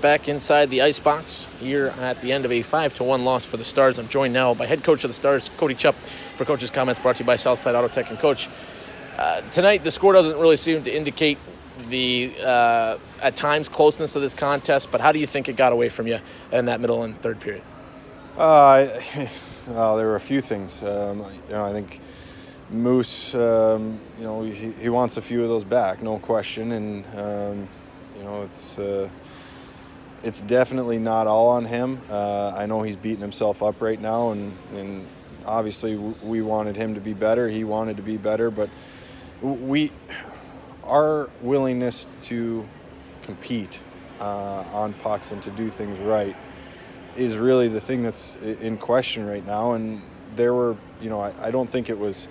back inside the icebox here at the end of a 5-1 loss for the Stars. I'm joined now by head coach of the Stars, Cody Chupp, for Coach's comments brought to you by Southside Auto Tech. And Coach, tonight the score doesn't really seem to indicate the, at times, closeness of this contest, but how do you think it got away from you in that middle and third period? Well, there were a few things. I think Moose, he wants a few of those back, no question, and it's definitely not all on him. I know he's beating himself up right now, and obviously we wanted him to be better. He wanted to be better, but our willingness to compete on pucks and to do things right is really the thing that's in question right now. And there were, I don't think it was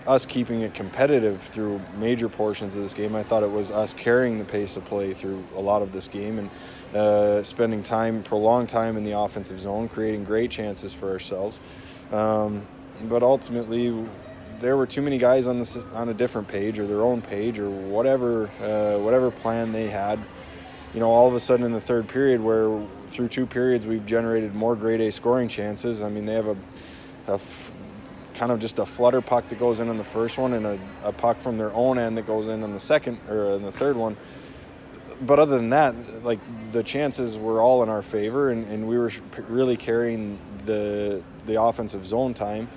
us keeping it competitive through major portions of this game. I thought it was us carrying the pace of play through a lot of this game and spending prolonged time in the offensive zone, creating great chances for ourselves. But ultimately, there were too many guys on a different page or their own page or whatever plan they had. All of a sudden in the third period, where through two periods we've generated more grade A scoring chances. I mean, they have a kind of just a flutter puck that goes in on the first one and a puck from their own end that goes in on the second or in the third one. But other than that, like, the chances were all in our favor, and we were really carrying the offensive zone time.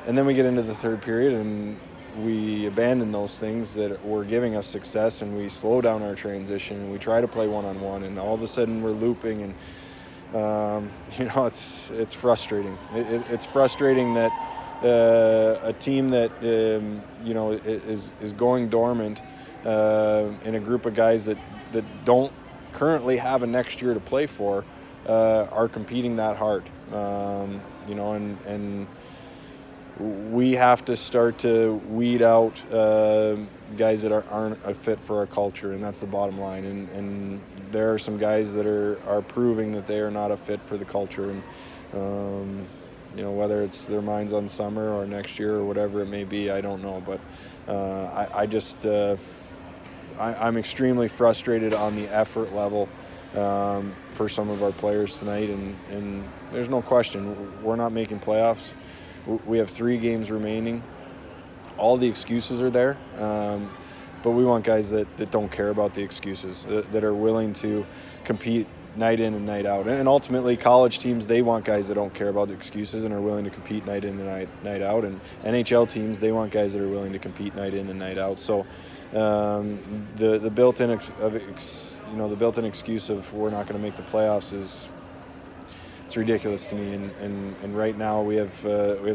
And then we get into the third period and we abandon those things that were giving us success, and we slow down our transition and we try to play one-on-one, and all of a sudden we're looping, and it's frustrating. It's frustrating that a team that is going dormant in a group of guys that don't currently have a next year to play for are competing that hard. And we have to start to weed out guys that aren't a fit for our culture, and that's the bottom line. And there are some guys that are proving that they are not a fit for the culture, and whether it's their minds on summer or next year or whatever it may be, I don't know. But I'm extremely frustrated on the effort level for some of our players tonight, and there's no question we're not making playoffs. We have 3 games remaining. All the excuses are there, but we want guys that don't care about the excuses, that are willing to compete night in and night out. And ultimately, college teams, they want guys that don't care about the excuses and are willing to compete night in and night out. And NHL teams, they want guys that are willing to compete night in and night out. So the built-in excuse of we're not going to make the playoffs it's ridiculous to me. And right now we have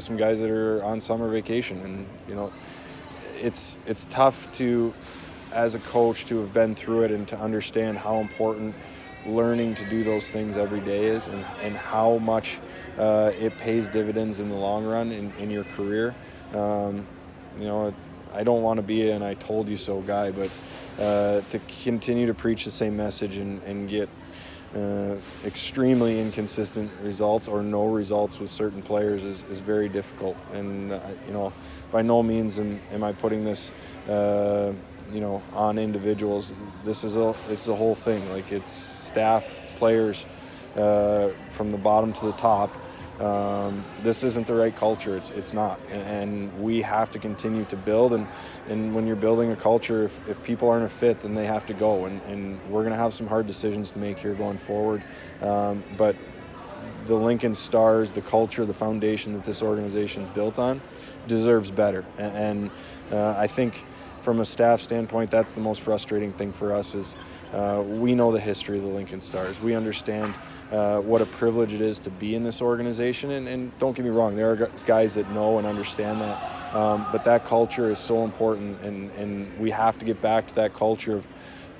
some guys that are on summer vacation, and it's tough to, as a coach, to have been through it and to understand how important learning to do those things every day is, and how much it pays dividends in the long run in your career. I don't want to be an I told you so guy, but to continue to preach the same message and get extremely inconsistent results or no results with certain players is very difficult. And by no means am I putting this on individuals. It's the whole thing. Like, it's staff, players, from the bottom to the top. This isn't the right culture. It's not, and we have to continue to build. And when you're building a culture, if people aren't a fit, then they have to go. And we're going to have some hard decisions to make here going forward. But the Lincoln Stars, the culture, the foundation that this organization is built on, deserves better. And I think, from a staff standpoint, that's the most frustrating thing for us is we know the history of the Lincoln Stars. We understand what a privilege it is to be in this organization. And don't get me wrong, there are guys that know and understand that. But that culture is so important, and we have to get back to that culture of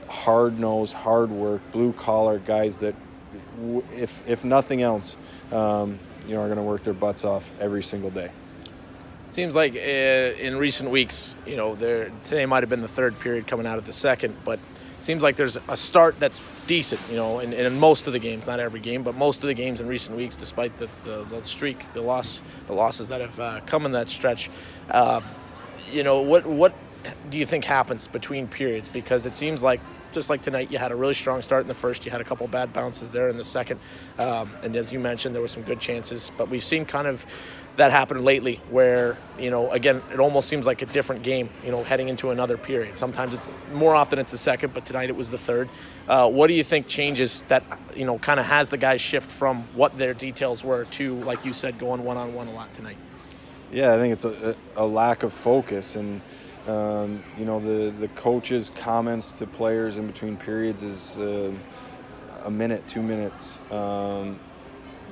hard-nosed, hard work, blue-collar guys that, if nothing else, are going to work their butts off every single day. Seems like in recent weeks, today might have been the third period coming out of the second, but it seems like there's a start that's decent, in most of the games, not every game, but most of the games in recent weeks, despite the streak, the losses that have come in that stretch. What do you think happens between periods? Because it seems like just like tonight, you had a really strong start in the first. You had a couple bad bounces there in the second. And as you mentioned, there were some good chances. But we've seen kind of that happen lately where, again, it almost seems like a different game, heading into another period. Sometimes more often it's the second, but tonight it was the third. What do you think changes that, kind of has the guys shift from what their details were to, like you said, going one-on-one a lot tonight? Yeah, I think it's a lack of focus, and the coach's comments to players in between periods is a minute, 2 minutes.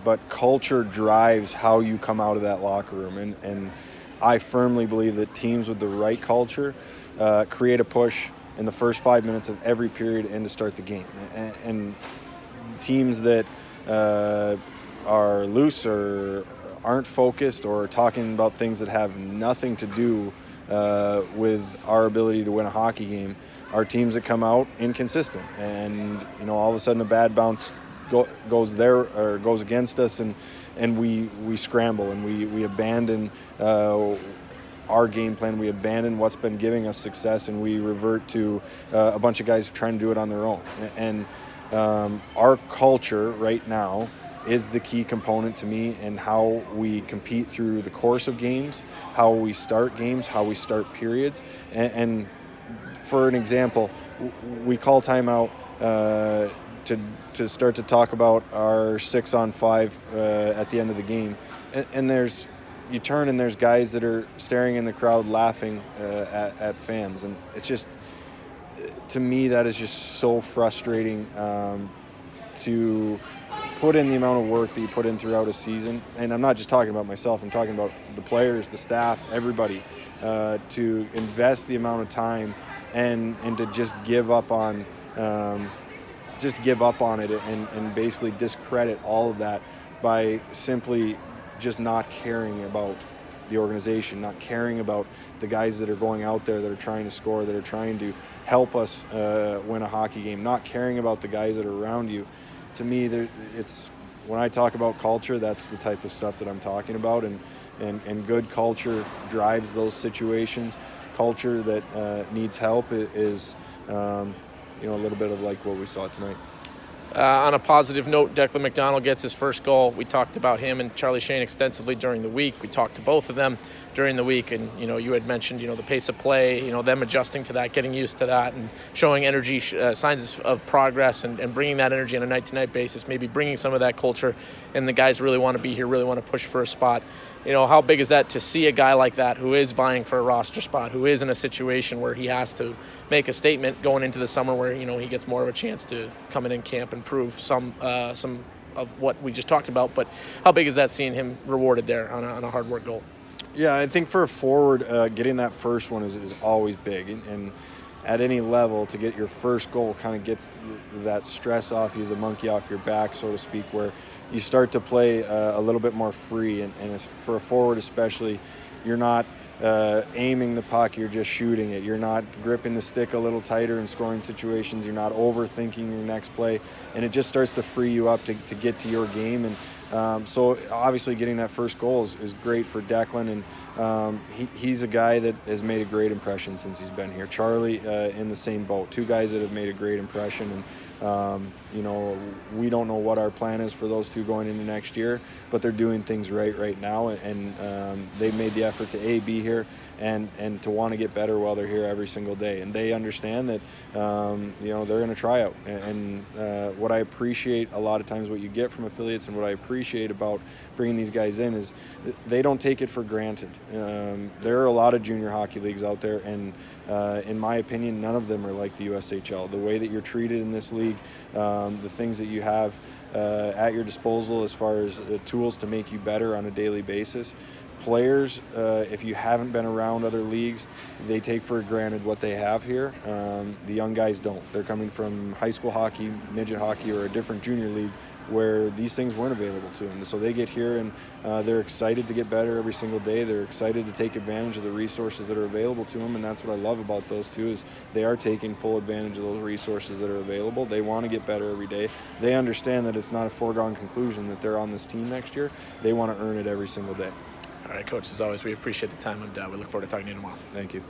But culture drives how you come out of that locker room, and I firmly believe that teams with the right culture create a push in the first 5 minutes of every period and to start the game. And teams that are loose or aren't focused or talking about things that have nothing to do with our ability to win a hockey game are teams that come out inconsistent, and all of a sudden a bad bounce goes there or goes against us, and we scramble and we abandon our game plan. We abandon what's been giving us success, and we revert to a bunch of guys trying to do it on their own. And our culture right now is the key component to me in how we compete through the course of games, how we start games, how we start periods. And for an example, we call timeout to start to talk about our 6-on-5 at the end of the game. And you turn and there's guys that are staring in the crowd laughing at fans. And it's just, to me, that is just so frustrating to put in the amount of work that you put in throughout a season. And I'm not just talking about myself, I'm talking about the players, the staff, everybody, to invest the amount of time and to just give up on it and basically discredit all of that by simply just not caring about the organization, not caring about the guys that are going out there that are trying to score, that are trying to help us win a hockey game, not caring about the guys that are around you. To me, it's when I talk about culture, that's the type of stuff that I'm talking about, and good culture drives those situations. Culture that needs help is a little bit of like what we saw tonight. On a positive note, Declan McDonnell gets his first goal. We talked about him and Charlie Shane extensively during the week. We talked to both of them during the week, and you had mentioned the pace of play, them adjusting to that, getting used to that, and showing energy, signs of progress, and bringing that energy on a night-to-night basis, maybe bringing some of that culture, and the guys really want to be here, really want to push for a spot. How big is that to see a guy like that who is vying for a roster spot, who is in a situation where he has to make a statement going into the summer where, he gets more of a chance to come in and camp and prove some of what we just talked about. But how big is that seeing him rewarded there on a hard work goal? Yeah, I think for a forward, getting that first one is always big. And at any level, to get your first goal kind of gets that stress off you, the monkey off your back, so to speak, where you start to play a little bit more free. And it's, for a forward especially, you're not aiming the puck, you're just shooting it. You're not gripping the stick a little tighter in scoring situations. You're not overthinking your next play. And it just starts to free you up to get to your game. And so obviously getting that first goal is great for Declan. And he's a guy that has made a great impression since he's been here. Charlie in the same boat. Two guys that have made a great impression. And we don't know what our plan is for those two going into next year, but they're doing things right now, and they've made the effort to be here and to want to get better while they're here every single day. And they understand that they're going to try out. And what I appreciate a lot of times, what you get from affiliates, and what I appreciate about bringing these guys in, is they don't take it for granted. There are a lot of junior hockey leagues out there, and in my opinion, none of them are like the USHL. The way that you're treated in this league, the things that you have at your disposal as far as tools to make you better on a daily basis. Players, if you haven't been around other leagues, they take for granted what they have here. The young guys don't. They're coming from high school hockey, midget hockey, or a different junior league where these things weren't available to them. So they get here and they're excited to get better every single day. They're excited to take advantage of the resources that are available to them, and that's what I love about those two, is they are taking full advantage of those resources that are available. They want to get better every day. They understand that it's not a foregone conclusion that they're on this team next year. They want to earn it every single day. All right, Coach, as always, we appreciate the time, and we look forward to talking to you tomorrow. Thank you.